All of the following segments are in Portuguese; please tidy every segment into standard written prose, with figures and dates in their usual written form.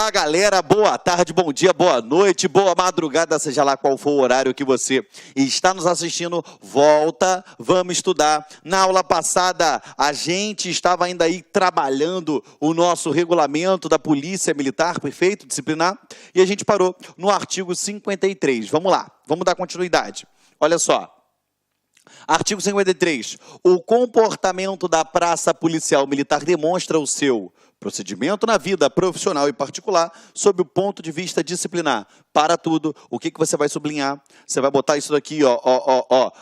Olá, galera, boa tarde, bom dia, boa noite, boa madrugada, seja lá qual for o horário que você está nos assistindo. Volta, vamos estudar. Na aula passada, a gente estava ainda aí trabalhando o nosso regulamento da Polícia Militar, perfeito, disciplinar, e a gente parou no artigo 53. Vamos lá, vamos dar continuidade. Olha só. Artigo 53. O comportamento da praça policial militar demonstra o seu procedimento na vida profissional e particular sob o ponto de vista disciplinar. Para tudo, o que você vai sublinhar? Você vai botar isso daqui,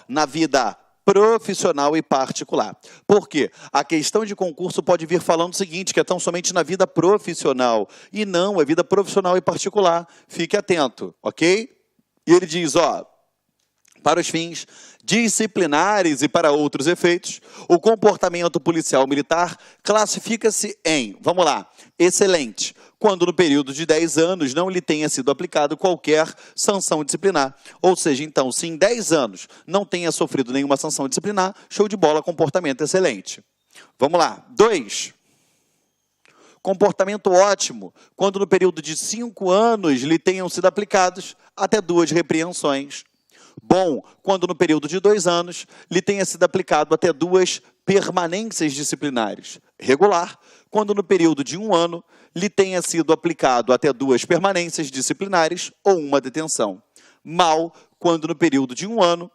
na vida profissional e particular. Por quê? A questão de concurso pode vir falando o seguinte, que é tão somente na vida profissional. E não, é vida profissional e particular. Fique atento, ok? E ele diz, para os fins disciplinares e para outros efeitos, o comportamento policial militar classifica-se em, vamos lá, excelente, quando no período de 10 anos não lhe tenha sido aplicado qualquer sanção disciplinar. Ou seja, então, se em 10 anos não tenha sofrido nenhuma sanção disciplinar, show de bola, comportamento excelente. Vamos lá. 2. Comportamento ótimo, quando no período de 5 anos lhe tenham sido aplicados até 2 repreensões. Bom, quando no período de 2 anos lhe tenha sido aplicado até 2 permanências disciplinares. Regular, quando no período de 1 ano lhe tenha sido aplicado até 2 permanências disciplinares ou 1 detenção. Mal, quando no período de 1 ano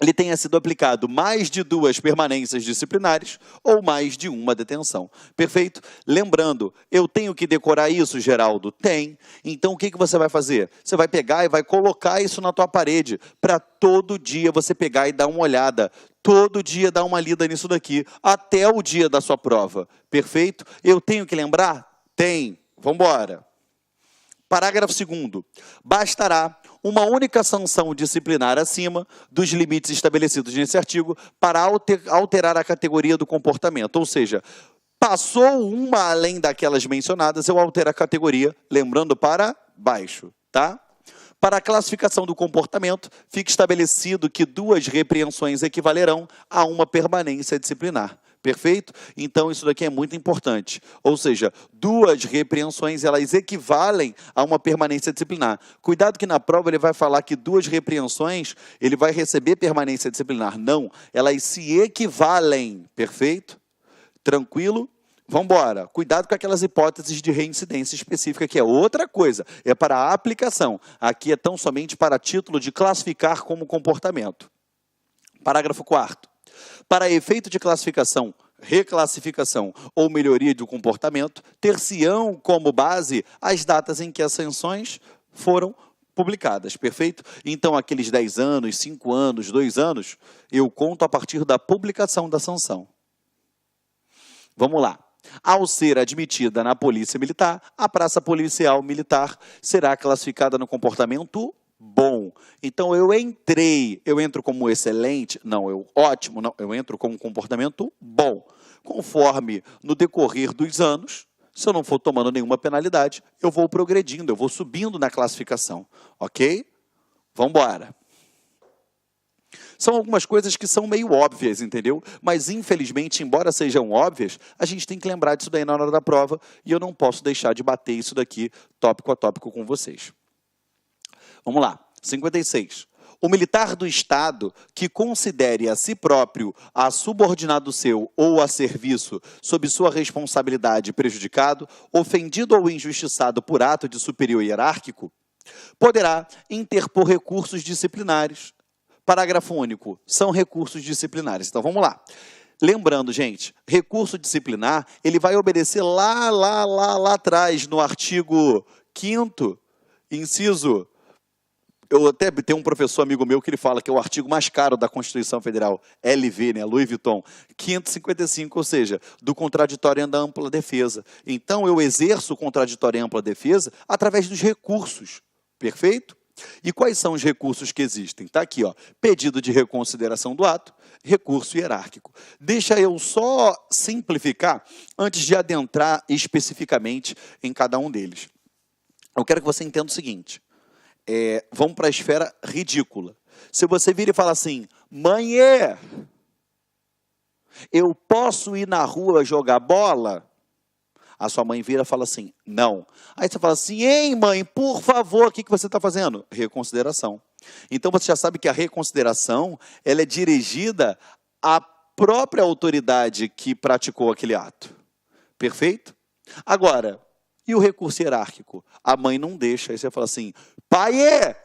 lhe tenha sido aplicado mais de 2 permanências disciplinares ou mais de 1 detenção. Perfeito? Lembrando, eu tenho que decorar isso, Geraldo? Tem. Então, o que você vai fazer? Você vai pegar e vai colocar isso na tua parede, para todo dia você pegar e dar uma olhada. Todo dia dar uma lida nisso daqui, até o dia da sua prova. Perfeito? Eu tenho que lembrar? Tem. Vamos embora. Parágrafo 2º. Bastará uma única sanção disciplinar acima dos limites estabelecidos nesse artigo para alterar a categoria do comportamento. Ou seja, passou uma além daquelas mencionadas, eu altero a categoria, lembrando para baixo, tá? Para a classificação do comportamento, fica estabelecido que 2 repreensões equivalerão a 1 permanência disciplinar. Perfeito? Então, isso daqui é muito importante. Ou seja, 2 repreensões, elas equivalem a 1 permanência disciplinar. Cuidado que na prova ele vai falar que 2 repreensões, ele vai receber permanência disciplinar. Não, elas se equivalem. Perfeito? Tranquilo? Vamos embora. Cuidado com aquelas hipóteses de reincidência específica, que é outra coisa. É para a aplicação. Aqui é tão somente para título de classificar como comportamento. Parágrafo 4º. Para efeito de classificação, reclassificação ou melhoria do comportamento, ter-se-ão como base as datas em que as sanções foram publicadas, perfeito? Então, aqueles 10 anos, 5 anos, 2 anos, eu conto a partir da publicação da sanção. Vamos lá. Ao ser admitida na Polícia Militar, a praça policial militar será classificada no comportamento bom. Então, eu entro como excelente? Não, ótimo, não, eu entro como comportamento bom. Conforme no decorrer dos anos, se eu não for tomando nenhuma penalidade, eu vou progredindo, eu vou subindo na classificação, ok? Vamos embora. São algumas coisas que são meio óbvias, entendeu? Mas, infelizmente, embora sejam óbvias, a gente tem que lembrar disso daí na hora da prova e eu não posso deixar de bater isso daqui tópico a tópico com vocês. Vamos lá, 56. O militar do Estado que considere a si próprio, a subordinado seu ou a serviço, sob sua responsabilidade prejudicado, ofendido ou injustiçado por ato de superior hierárquico, poderá interpor recursos disciplinares. Parágrafo único, são recursos disciplinares. Então, vamos lá. Lembrando, gente, recurso disciplinar, ele vai obedecer lá atrás, no artigo 5º, inciso. Eu até tenho um professor amigo meu que ele fala que é o artigo mais caro da Constituição Federal, LV, né, Louis Vuitton, 555, ou seja, do contraditório e da ampla defesa. Então, eu exerço o contraditório e ampla defesa através dos recursos, perfeito? E quais são os recursos que existem? Está aqui, pedido de reconsideração do ato, recurso hierárquico. Deixa eu só simplificar antes de adentrar especificamente em cada um deles. Eu quero que você entenda o seguinte. Vamos para a esfera ridícula. Se você vir e falar assim, mãe, eu posso ir na rua jogar bola? A sua mãe vira e fala assim, não. Aí você fala assim, ei mãe, por favor, o que você está fazendo? Reconsideração. Então você já sabe que a reconsideração, ela é dirigida à própria autoridade que praticou aquele ato. Perfeito? Agora, e o recurso hierárquico? A mãe não deixa. Aí você fala assim, pai,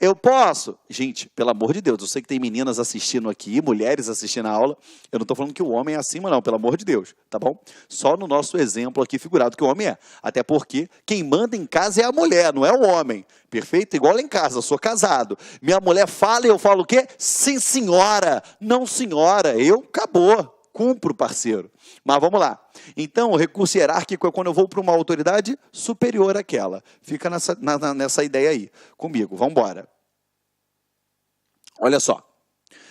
eu posso? Gente, pelo amor de Deus, eu sei que tem meninas assistindo aqui, mulheres assistindo a aula. Eu não estou falando que o homem é acima, não, pelo amor de Deus, tá bom? Só no nosso exemplo aqui figurado que o homem é. Até porque quem manda em casa é a mulher, não é o homem. Perfeito? Igual lá em casa, eu sou casado. Minha mulher fala e eu falo o quê? Sim, senhora. Não, senhora. Acabou. Cumpro, parceiro. Mas vamos lá. Então, o recurso hierárquico é quando eu vou para uma autoridade superior àquela. Fica nessa ideia aí comigo. Vamos embora. Olha só.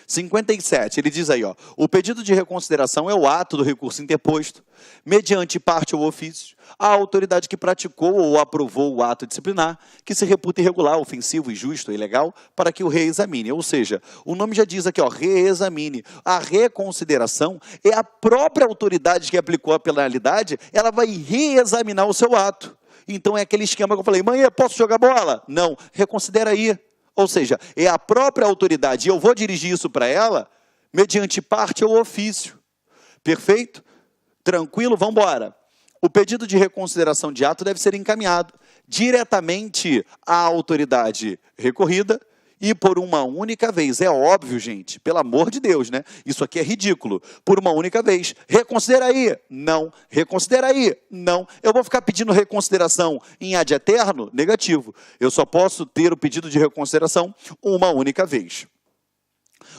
57, ele diz aí, ó, o pedido de reconsideração é o ato do recurso interposto, mediante parte ou ofício, a autoridade que praticou ou aprovou o ato disciplinar, que se reputa irregular, ofensivo, injusto ou ilegal, para que o reexamine. Ou seja, o nome já diz aqui, ó, reexamine. A reconsideração é a própria autoridade que aplicou a penalidade, ela vai reexaminar o seu ato. Então é aquele esquema que eu falei, mãe, posso jogar bola? Não, reconsidera aí. Ou seja, é a própria autoridade, e eu vou dirigir isso para ela, mediante parte ou ofício. Perfeito? Tranquilo? Vamos embora. O pedido de reconsideração de ato deve ser encaminhado diretamente à autoridade recorrida e por uma única vez. É óbvio, gente, pelo amor de Deus, né? Isso aqui é ridículo. Por uma única vez. Reconsidera aí. Não. Reconsidera aí. Não. Eu vou ficar pedindo reconsideração em ad eterno? Negativo. Eu só posso ter o pedido de reconsideração uma única vez.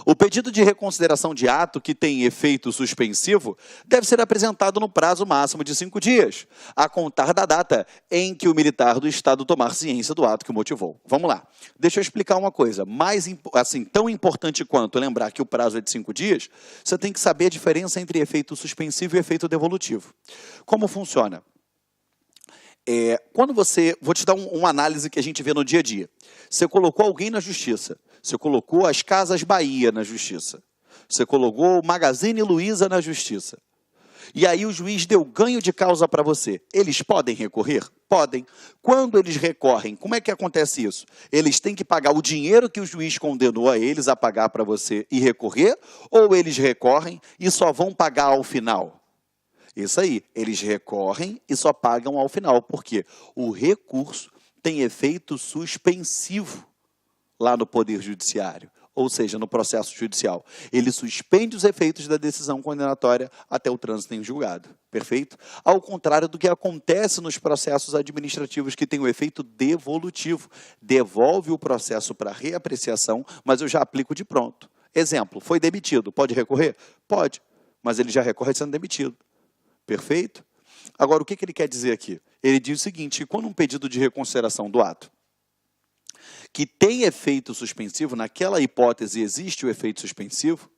O pedido de reconsideração de ato que tem efeito suspensivo deve ser apresentado no prazo máximo de 5 dias, a contar da data em que o militar do Estado tomar ciência do ato que o motivou. Vamos lá. Deixa eu explicar uma coisa. Tão importante quanto lembrar que o prazo é de 5 dias, você tem que saber a diferença entre efeito suspensivo e efeito devolutivo. Como funciona? Vou te dar uma análise que a gente vê no dia a dia. Você colocou alguém na justiça. Você colocou as Casas Bahia na justiça. Você colocou o Magazine Luiza na justiça. E aí o juiz deu ganho de causa para você. Eles podem recorrer? Podem. Quando eles recorrem, como é que acontece isso? Eles têm que pagar o dinheiro que o juiz condenou a eles a pagar para você e recorrer? Ou eles recorrem e só vão pagar ao final? Isso aí, eles recorrem e só pagam ao final. Por quê? O recurso tem efeito suspensivo lá no Poder Judiciário, ou seja, no processo judicial. Ele suspende os efeitos da decisão condenatória até o trânsito em julgado. Perfeito? Ao contrário do que acontece nos processos administrativos que têm o efeito devolutivo. Devolve o processo para reapreciação, mas eu já aplico de pronto. Exemplo, foi demitido. Pode recorrer? Pode, mas ele já recorre sendo demitido. Perfeito? Agora, o que ele quer dizer aqui? Ele diz o seguinte, que quando um pedido de reconsideração do ato que tem efeito suspensivo, naquela hipótese existe o efeito suspensivo,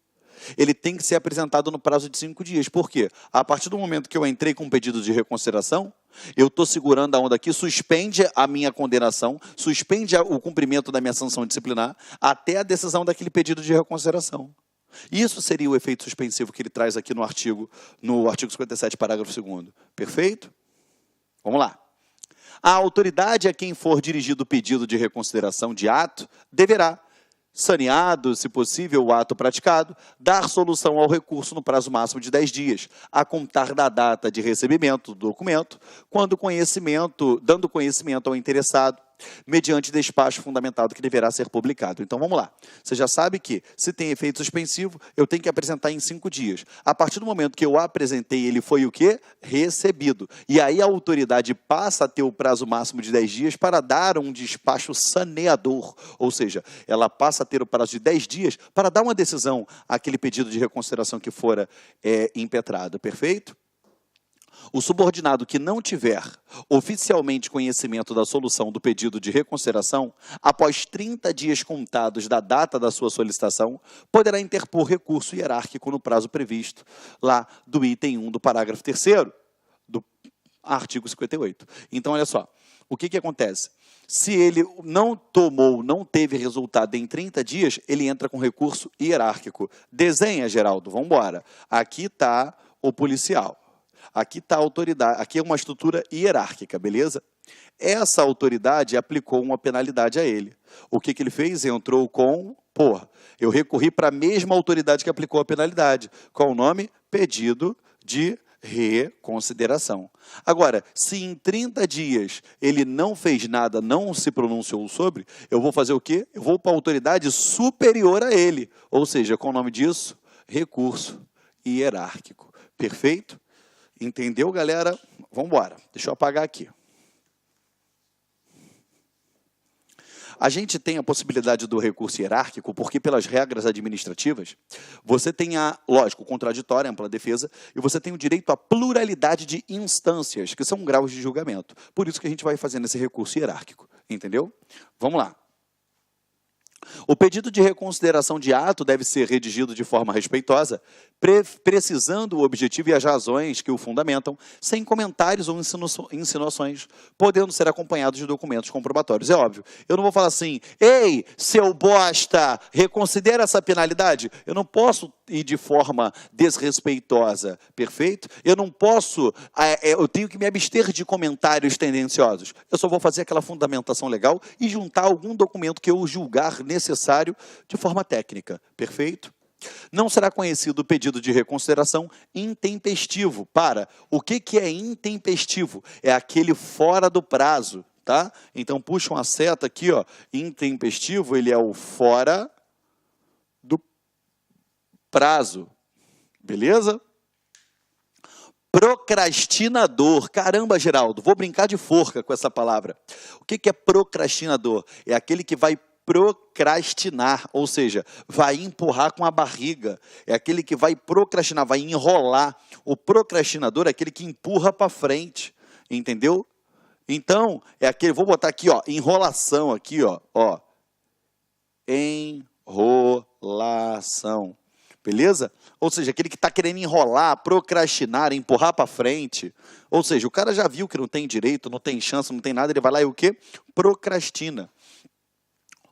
ele tem que ser apresentado no prazo de 5 dias. Por quê? A partir do momento que eu entrei com um pedido de reconsideração, eu estou segurando a onda aqui, suspende a minha condenação, suspende o cumprimento da minha sanção disciplinar, até a decisão daquele pedido de reconsideração. Isso seria o efeito suspensivo que ele traz aqui no artigo 57, parágrafo 2º. Perfeito? Vamos lá. A autoridade a quem for dirigido o pedido de reconsideração de ato deverá, saneado, se possível, o ato praticado, dar solução ao recurso no prazo máximo de 10 dias, a contar da data de recebimento do documento, dando conhecimento ao interessado, mediante despacho fundamentado que deverá ser publicado. Então, vamos lá. Você já sabe que, se tem efeito suspensivo, eu tenho que apresentar em 5 dias. A partir do momento que eu apresentei, ele foi o quê? Recebido. E aí a autoridade passa a ter o prazo máximo de 10 dias para dar um despacho saneador. Ou seja, ela passa a ter o prazo de 10 dias para dar uma decisão àquele pedido de reconsideração que fora impetrado. Perfeito? O subordinado que não tiver oficialmente conhecimento da solução do pedido de reconsideração, após 30 dias contados da data da sua solicitação, poderá interpor recurso hierárquico no prazo previsto lá do item 1 do parágrafo 3º do artigo 58. Então, olha só, o que acontece? Se ele não teve resultado em 30 dias, ele entra com recurso hierárquico. Desenha, Geraldo, vamos embora. Aqui está o policial. aqui está a autoridade, aqui é uma estrutura hierárquica, beleza? Essa autoridade aplicou uma penalidade a ele. O que ele fez? Entrou com, eu recorri para a mesma autoridade que aplicou a penalidade. Qual o nome? Pedido de reconsideração. Agora, se em 30 dias ele não fez nada, não se pronunciou sobre, eu vou fazer o quê? Eu vou para a autoridade superior a ele. Ou seja, qual o nome disso? Recurso hierárquico. Perfeito? Entendeu, galera? Vamos embora. Deixa eu apagar aqui. A gente tem a possibilidade do recurso hierárquico porque, pelas regras administrativas, você tem lógico, contraditória, ampla defesa, e você tem o direito à pluralidade de instâncias, que são graus de julgamento. Por isso que a gente vai fazendo esse recurso hierárquico. Entendeu? Vamos lá. O pedido de reconsideração de ato deve ser redigido de forma respeitosa, precisando o objetivo e as razões que o fundamentam, sem comentários ou insinuações, podendo ser acompanhados de documentos comprobatórios. É óbvio, eu não vou falar assim, ei, seu bosta, reconsidera essa penalidade. Eu não posso ir de forma desrespeitosa, perfeito? Eu não posso, eu tenho que me abster de comentários tendenciosos. Eu só vou fazer aquela fundamentação legal e juntar algum documento que eu julgar necessário de forma técnica, perfeito? Não será conhecido o pedido de reconsideração intempestivo. O que é intempestivo? É aquele fora do prazo, tá? Então, puxa uma seta aqui, ó. Intempestivo, ele é o fora do prazo, beleza? Procrastinador. Caramba, Geraldo, vou brincar de forca com essa palavra. O que é procrastinador? É aquele que vai procrastinar, ou seja, vai empurrar com a barriga. É aquele que vai procrastinar, vai enrolar. O procrastinador é aquele que empurra para frente, entendeu? Então, é aquele, vou botar aqui, ó, enrolação aqui, ó, enrolação. Beleza? Ou seja, aquele que está querendo enrolar, procrastinar, empurrar para frente. Ou seja, o cara já viu que não tem direito, não tem chance, não tem nada, ele vai lá e o quê? Procrastina.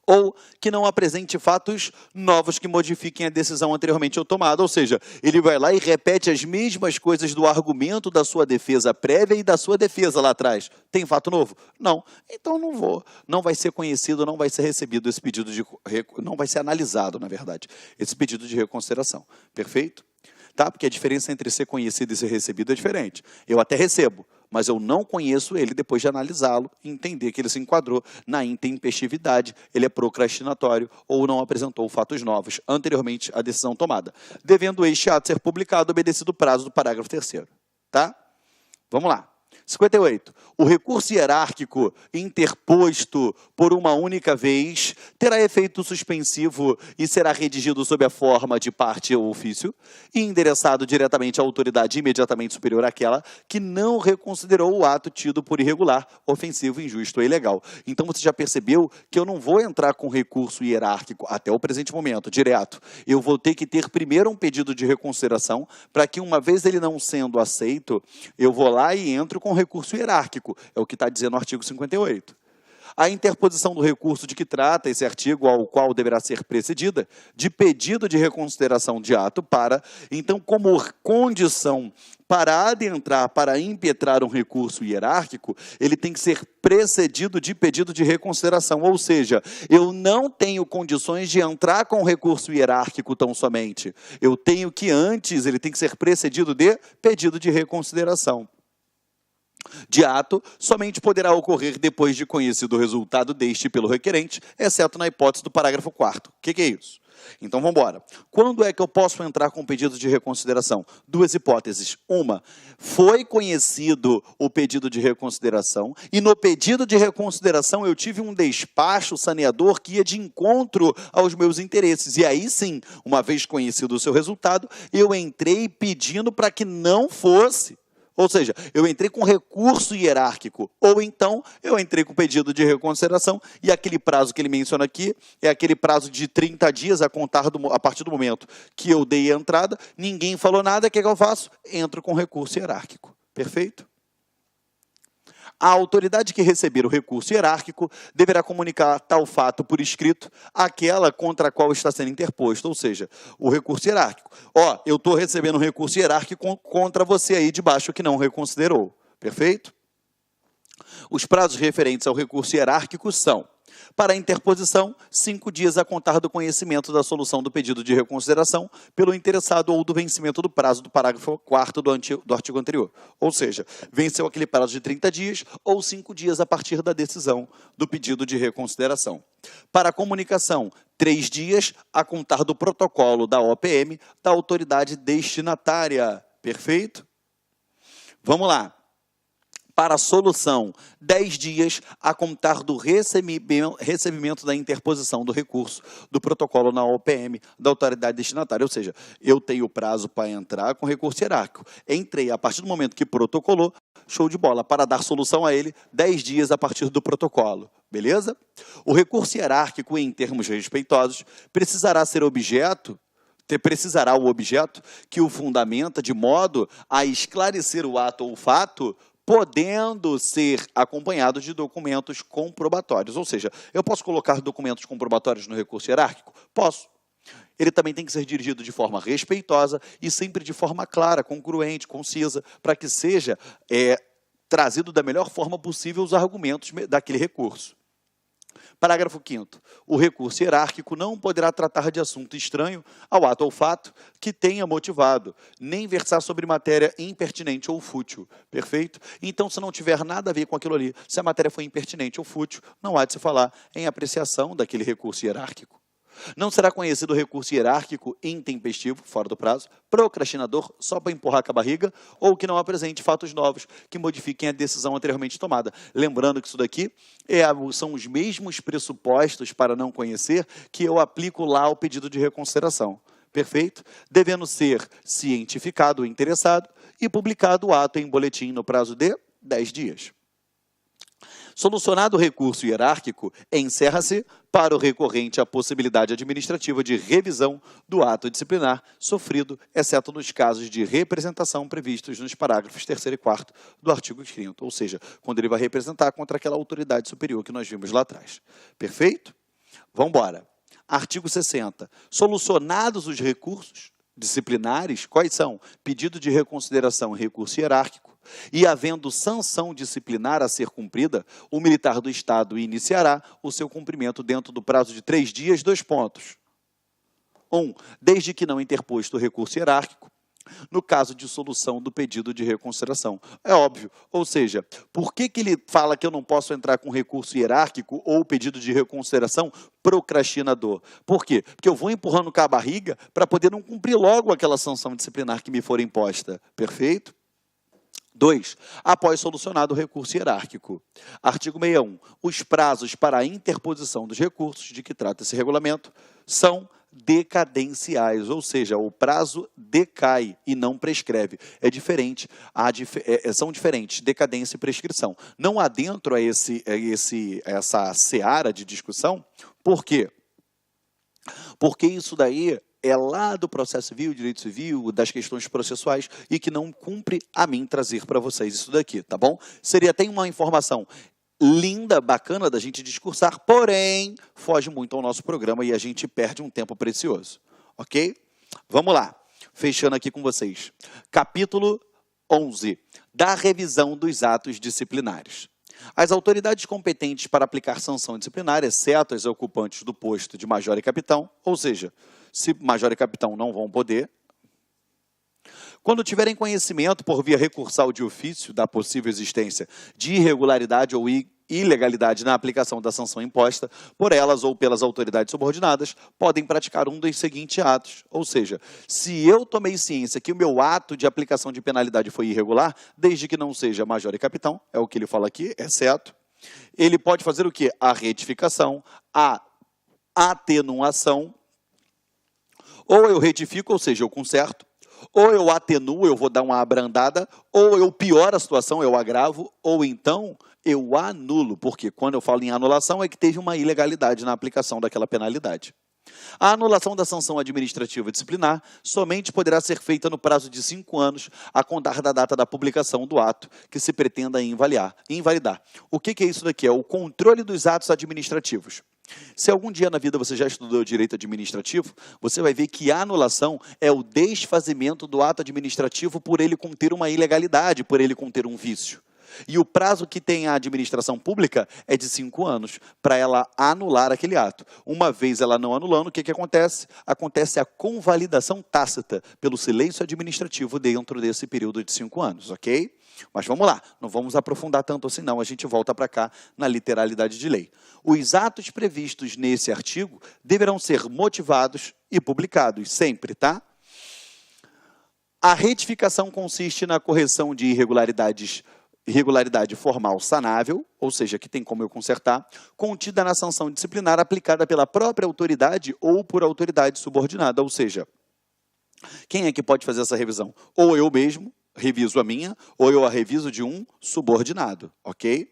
Ou que não apresente fatos novos que modifiquem a decisão anteriormente tomada. Ou seja, ele vai lá e repete as mesmas coisas do argumento da sua defesa prévia e da sua defesa lá atrás. Tem fato novo? Não. Então não vou. Não vai ser conhecido, não vai ser recebido esse pedido de... Não vai ser analisado, na verdade, esse pedido de reconsideração. Perfeito? Tá? Porque a diferença entre ser conhecido e ser recebido é diferente. Eu até recebo, mas eu não conheço ele depois de analisá-lo e entender que ele se enquadrou na intempestividade, ele é procrastinatório ou não apresentou fatos novos anteriormente à decisão tomada, devendo este ato ser publicado obedecido o prazo do parágrafo 3º. Tá? Vamos lá. 58. O recurso hierárquico interposto por uma única vez terá efeito suspensivo e será redigido sob a forma de parte ou ofício e endereçado diretamente à autoridade imediatamente superior àquela que não reconsiderou o ato tido por irregular, ofensivo, injusto ou ilegal. Então, você já percebeu que eu não vou entrar com recurso hierárquico até o presente momento, direto. Eu vou ter que ter primeiro um pedido de reconsideração para que, uma vez ele não sendo aceito, eu vou lá e entro com recurso hierárquico, é o que está dizendo o artigo 58. A interposição do recurso de que trata esse artigo, ao qual deverá ser precedida, de pedido de reconsideração de ato então, como condição para adentrar, para impetrar um recurso hierárquico, ele tem que ser precedido de pedido de reconsideração, ou seja, eu não tenho condições de entrar com recurso hierárquico tão somente. Eu tenho que antes, ele tem que ser precedido de pedido de reconsideração de ato, somente poderá ocorrer depois de conhecido o resultado deste pelo requerente, exceto na hipótese do parágrafo 4º. O que é isso? Então, vamos embora. Quando é que eu posso entrar com pedido de reconsideração? Duas hipóteses. Uma, foi conhecido o pedido de reconsideração e no pedido de reconsideração eu tive um despacho saneador que ia de encontro aos meus interesses. E aí sim, uma vez conhecido o seu resultado, eu entrei pedindo para que não fosse. Ou seja, eu entrei com recurso hierárquico, ou então eu entrei com pedido de reconsideração, e aquele prazo que ele menciona aqui é aquele prazo de 30 dias a contar a partir do momento que eu dei a entrada, ninguém falou nada, o que eu faço? Entro com recurso hierárquico. Perfeito? A autoridade que receber o recurso hierárquico deverá comunicar tal fato por escrito àquela contra a qual está sendo interposto, ou seja, o recurso hierárquico. Ó, eu estou recebendo um recurso hierárquico contra você aí de baixo que não reconsiderou. Perfeito? Os prazos referentes ao recurso hierárquico são: para a interposição, 5 dias a contar do conhecimento da solução do pedido de reconsideração pelo interessado ou do vencimento do prazo do parágrafo 4º do artigo anterior. Ou seja, venceu aquele prazo de 30 dias ou 5 dias a partir da decisão do pedido de reconsideração. Para a comunicação, 3 dias a contar do protocolo da OPM da autoridade destinatária. Perfeito? Vamos lá. Para a solução, 10 dias a contar do recebimento da interposição do recurso do protocolo na OPM da autoridade destinatária. Ou seja, eu tenho prazo para entrar com recurso hierárquico. Entrei a partir do momento que protocolou, show de bola. Para dar solução a ele, 10 dias a partir do protocolo. Beleza? O recurso hierárquico, em termos respeitosos, precisará o objeto que o fundamenta de modo a esclarecer o ato ou fato, podendo ser acompanhado de documentos comprobatórios. Ou seja, eu posso colocar documentos comprobatórios no recurso hierárquico? Posso. Ele também tem que ser dirigido de forma respeitosa e sempre de forma clara, congruente, concisa, para que seja trazido da melhor forma possível os argumentos daquele recurso. Parágrafo 5º. O recurso hierárquico não poderá tratar de assunto estranho ao ato ou fato que tenha motivado, nem versar sobre matéria impertinente ou fútil. Perfeito? Então, se não tiver nada a ver com aquilo ali, se a matéria foi impertinente ou fútil, não há de se falar em apreciação daquele recurso hierárquico. Não será conhecido o recurso hierárquico intempestivo, fora do prazo, procrastinador, só para empurrar com a barriga, ou que não apresente fatos novos que modifiquem a decisão anteriormente tomada. Lembrando que isso daqui são os mesmos pressupostos para não conhecer que eu aplico lá ao pedido de reconsideração. Perfeito? Devendo ser cientificado o interessado e publicado o ato em boletim no prazo de 10 dias. Solucionado o recurso hierárquico, encerra-se para o recorrente a possibilidade administrativa de revisão do ato disciplinar sofrido, exceto nos casos de representação previstos nos parágrafos 3º e 4º do artigo 5º, ou seja, quando ele vai representar contra aquela autoridade superior que nós vimos lá atrás. Perfeito? Vamos embora. Artigo 60. Solucionados os recursos disciplinares, quais são? Pedido de reconsideração e recurso hierárquico, e havendo sanção disciplinar a ser cumprida, o militar do Estado iniciará o seu cumprimento dentro do prazo de 3 dias, 2 pontos. 1. Desde que não interposto o recurso hierárquico, no caso de solução do pedido de reconsideração. É óbvio, ou seja, por que ele fala que eu não posso entrar com recurso hierárquico ou pedido de reconsideração procrastinador? Por quê? Porque eu vou empurrando com a barriga para poder não cumprir logo aquela sanção disciplinar que me for imposta. Perfeito? 2. Após solucionado o recurso hierárquico. Artigo 61. Os prazos para a interposição dos recursos de que trata esse regulamento são decadenciais, ou seja, o prazo decai e não prescreve. É diferente, são diferentes, decadência e prescrição. Não adentro a essa seara de discussão. Por quê? Porque isso daí é lá do processo civil, direito civil, das questões processuais, e que não cumpre a mim trazer para vocês isso daqui, tá bom? Seria até uma informação linda, bacana da gente discursar, porém, foge muito ao nosso programa e a gente perde um tempo precioso, ok? Vamos lá, fechando aqui com vocês. Capítulo 11, da revisão dos atos disciplinares. As autoridades competentes para aplicar sanção disciplinar, exceto as ocupantes do posto de major e capitão, ou seja, se major e capitão não vão poder, quando tiverem conhecimento por via recursal de ofício da possível existência de irregularidade ou ilegalidade na aplicação da sanção imposta por elas ou pelas autoridades subordinadas, podem praticar um dos seguintes atos. Ou seja, se eu tomei ciência que o meu ato de aplicação de penalidade foi irregular, desde que não seja major e capitão, é o que ele fala aqui, exceto, ele pode fazer o quê? A retificação, a atenuação, ou eu retifico, ou seja, eu conserto, ou eu atenuo, eu vou dar uma abrandada, ou eu pioro a situação, eu agravo, ou então eu anulo, porque quando eu falo em anulação é que teve uma ilegalidade na aplicação daquela penalidade. A anulação da sanção administrativa disciplinar somente poderá ser feita no prazo de 5 anos a contar da data da publicação do ato que se pretenda invalidar. O que é isso daqui? É o controle dos atos administrativos. Se algum dia na vida você já estudou direito administrativo, você vai ver que a anulação é o desfazimento do ato administrativo por ele conter uma ilegalidade, por ele conter um vício. E o prazo que tem a administração pública é de 5 anos para ela anular aquele ato. Uma vez ela não anulando, o que acontece? Acontece a convalidação tácita pelo silêncio administrativo dentro desse período de 5 anos, ok? Mas vamos lá, não vamos aprofundar tanto assim não, a gente volta para cá na literalidade de lei. Os atos previstos nesse artigo deverão ser motivados e publicados, sempre, tá? A retificação consiste na correção de irregularidade formal sanável, ou seja, que tem como eu consertar, contida na sanção disciplinar aplicada pela própria autoridade ou por autoridade subordinada, ou seja, quem é que pode fazer essa revisão? Ou eu mesmo reviso a minha, ou eu a reviso de um subordinado, ok?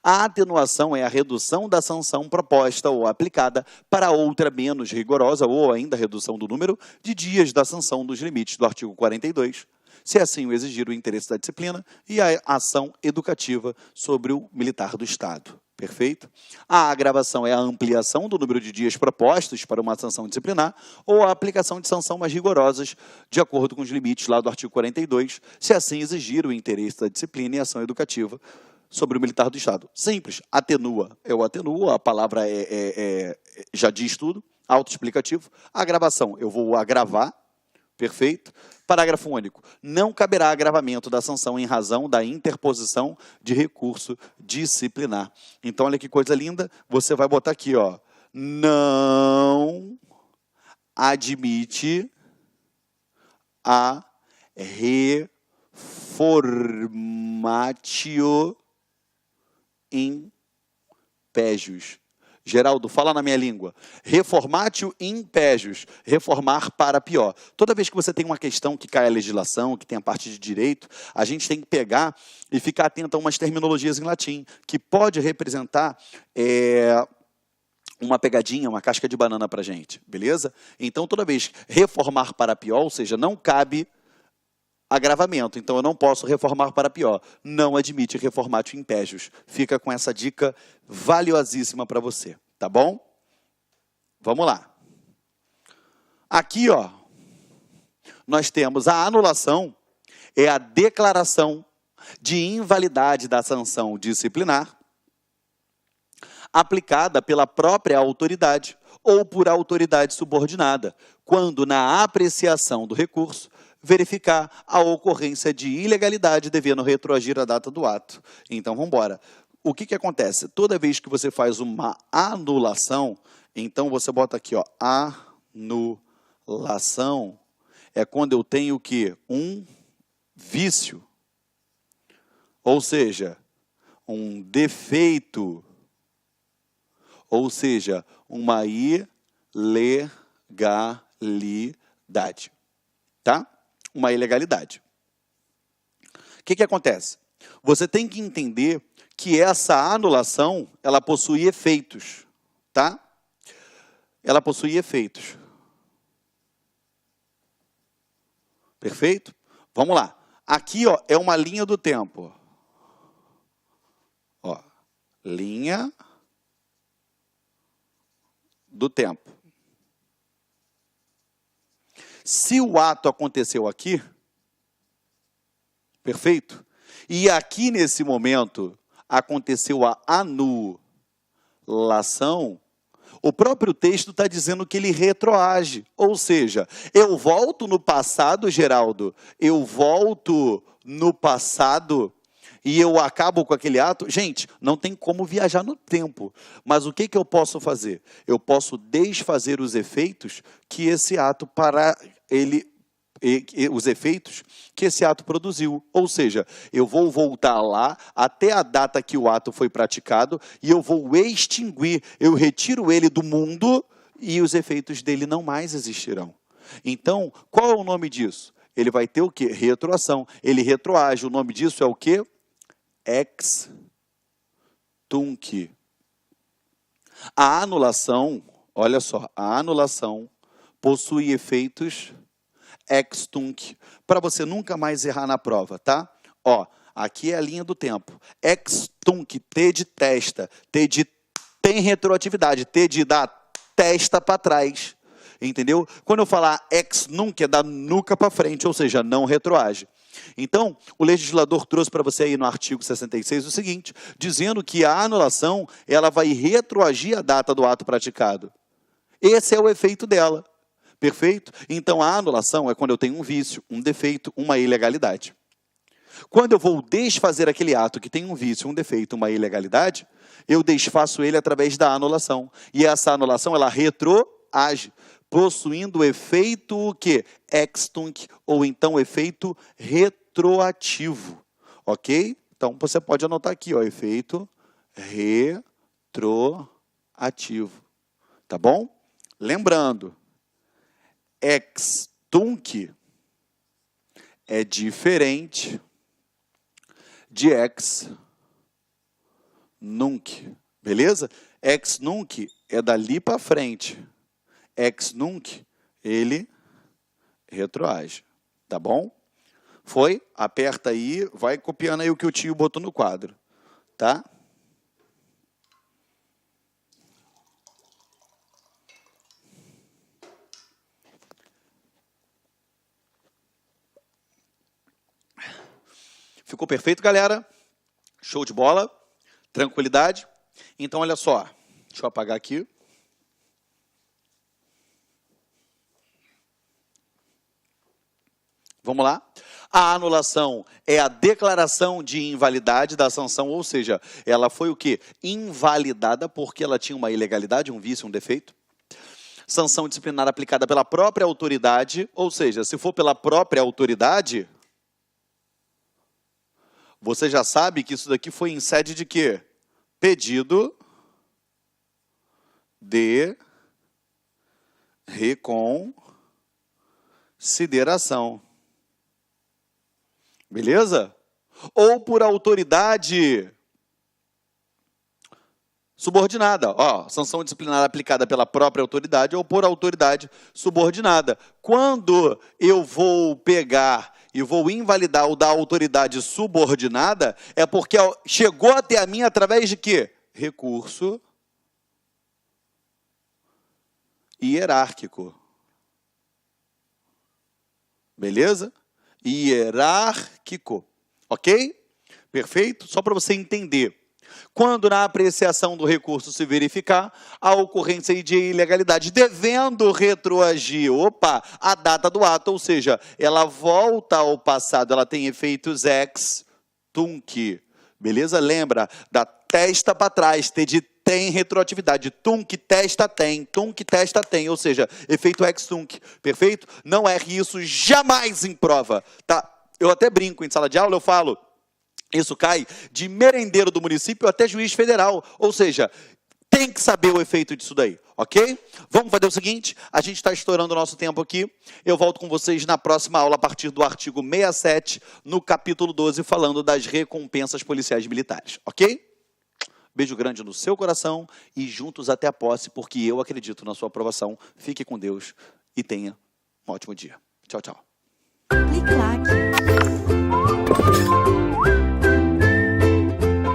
A atenuação é a redução da sanção proposta ou aplicada para outra menos rigorosa, ou ainda a redução do número de dias da sanção dos limites do artigo 42, se assim o exigir o interesse da disciplina e a ação educativa sobre o militar do Estado. Perfeito? A agravação é a ampliação do número de dias propostos para uma sanção disciplinar ou a aplicação de sanção mais rigorosas de acordo com os limites lá do artigo 42, se assim exigir o interesse da disciplina e a ação educativa sobre o militar do Estado. Simples, atenua. Eu atenuo, a palavra já diz tudo, autoexplicativo. Agravação, eu vou agravar, perfeito? Parágrafo único. Não caberá agravamento da sanção em razão da interposição de recurso disciplinar. Então, olha que coisa linda. Você vai botar aqui, ó. Não admite a reformatio impégios. Geraldo, fala na minha língua. Reformatio impégios. Reformar para pior. Toda vez que você tem uma questão que cai a legislação, que tem a parte de direito, a gente tem que pegar e ficar atento a umas terminologias em latim, que pode representar uma pegadinha, uma casca de banana para a gente, beleza? Então, toda vez reformar para pior, ou seja, não cabe agravamento, então eu não posso reformar para pior. Não admite reformatio impégios. Fica com essa dica valiosíssima para você, tá bom? Vamos lá. Aqui, ó, nós temos a anulação, é a declaração de invalidade da sanção disciplinar aplicada pela própria autoridade ou por autoridade subordinada, quando na apreciação do recurso verificar a ocorrência de ilegalidade devendo retroagir a data do ato. Então, vamos embora. O que acontece? Toda vez que você faz uma anulação, então você bota aqui, ó, anulação, é quando eu tenho o quê? Um vício. Ou seja, um defeito. Ou seja, uma ilegalidade. Tá? Uma ilegalidade. O que acontece? Você tem que entender que essa anulação, ela possui efeitos, tá? Ela possui efeitos. Perfeito? Vamos lá. Aqui, ó, é uma linha do tempo. Ó, linha do tempo. Se o ato aconteceu aqui, perfeito? E aqui nesse momento aconteceu a anulação, o próprio texto está dizendo que ele retroage. Ou seja, eu volto no passado, Geraldo, eu volto no passado e eu acabo com aquele ato. Gente, não tem como viajar no tempo. Mas o que eu posso fazer? Eu posso desfazer os efeitos que esse ato os efeitos que esse ato produziu. Ou seja, eu vou voltar lá até a data que o ato foi praticado e eu vou extinguir, eu retiro ele do mundo e os efeitos dele não mais existirão. Então, qual é o nome disso? Ele vai ter o quê? Retroação. Ele retroage. O nome disso é o quê? Ex tunc. A anulação, olha só, a anulação possui efeitos ex tunc, para você nunca mais errar na prova, tá? Ó, aqui é a linha do tempo. Ex tunc, T de testa, T de tem retroatividade, T de dar testa para trás, entendeu? Quando eu falar ex nunc, é da nuca para frente, ou seja, não retroage. Então, o legislador trouxe para você aí no artigo 66 o seguinte, dizendo que a anulação, ela vai retroagir a data do ato praticado. Esse é o efeito dela. Perfeito? Então, a anulação é quando eu tenho um vício, um defeito, uma ilegalidade. Quando eu vou desfazer aquele ato que tem um vício, um defeito, uma ilegalidade, eu desfaço ele através da anulação. E essa anulação, ela retroage, possuindo o efeito o quê? Ex tunc, ou então efeito retroativo. Ok? Então, você pode anotar aqui, ó, efeito retroativo. Tá bom? Lembrando, ex tunc é diferente de ex nunc, beleza? Ex nunc é dali para frente. Ex nunc, ele retroage, tá bom? Foi? Aperta aí, vai copiando aí o que o tio botou no quadro, tá? Ficou perfeito, galera? Show de bola? Tranquilidade? Então, olha só. Deixa eu apagar aqui. Vamos lá? A anulação é a declaração de invalidade da sanção, ou seja, ela foi o quê? Invalidada porque ela tinha uma ilegalidade, um vício, um defeito. Sanção disciplinar aplicada pela própria autoridade, ou seja, se for pela própria autoridade, você já sabe que isso daqui foi em sede de quê? Pedido de reconsideração. Beleza? Ou por autoridade subordinada. Ó, sanção disciplinar aplicada pela própria autoridade ou por autoridade subordinada. Quando eu vou pegar e vou invalidar o da autoridade subordinada, é porque chegou até a mim através de quê? Recurso hierárquico. Beleza? Hierárquico. Ok? Perfeito? Só para você entender. Quando na apreciação do recurso se verificar a ocorrência de ilegalidade, devendo retroagir, a data do ato, ou seja, ela volta ao passado, ela tem efeitos ex tunc, beleza? Lembra da testa para trás, tem retroatividade, tunc, testa tem, ou seja, efeito ex tunc, perfeito? Não erre isso jamais em prova, tá? Eu até brinco em sala de aula, eu falo, isso cai de merendeiro do município até juiz federal. Ou seja, tem que saber o efeito disso daí, ok? Vamos fazer o seguinte, a gente está estourando o nosso tempo aqui. Eu volto com vocês na próxima aula a partir do artigo 67, no capítulo 12, falando das recompensas policiais militares, ok? Beijo grande no seu coração e juntos até a posse, porque eu acredito na sua aprovação. Fique com Deus e tenha um ótimo dia. Tchau, tchau. Clique like.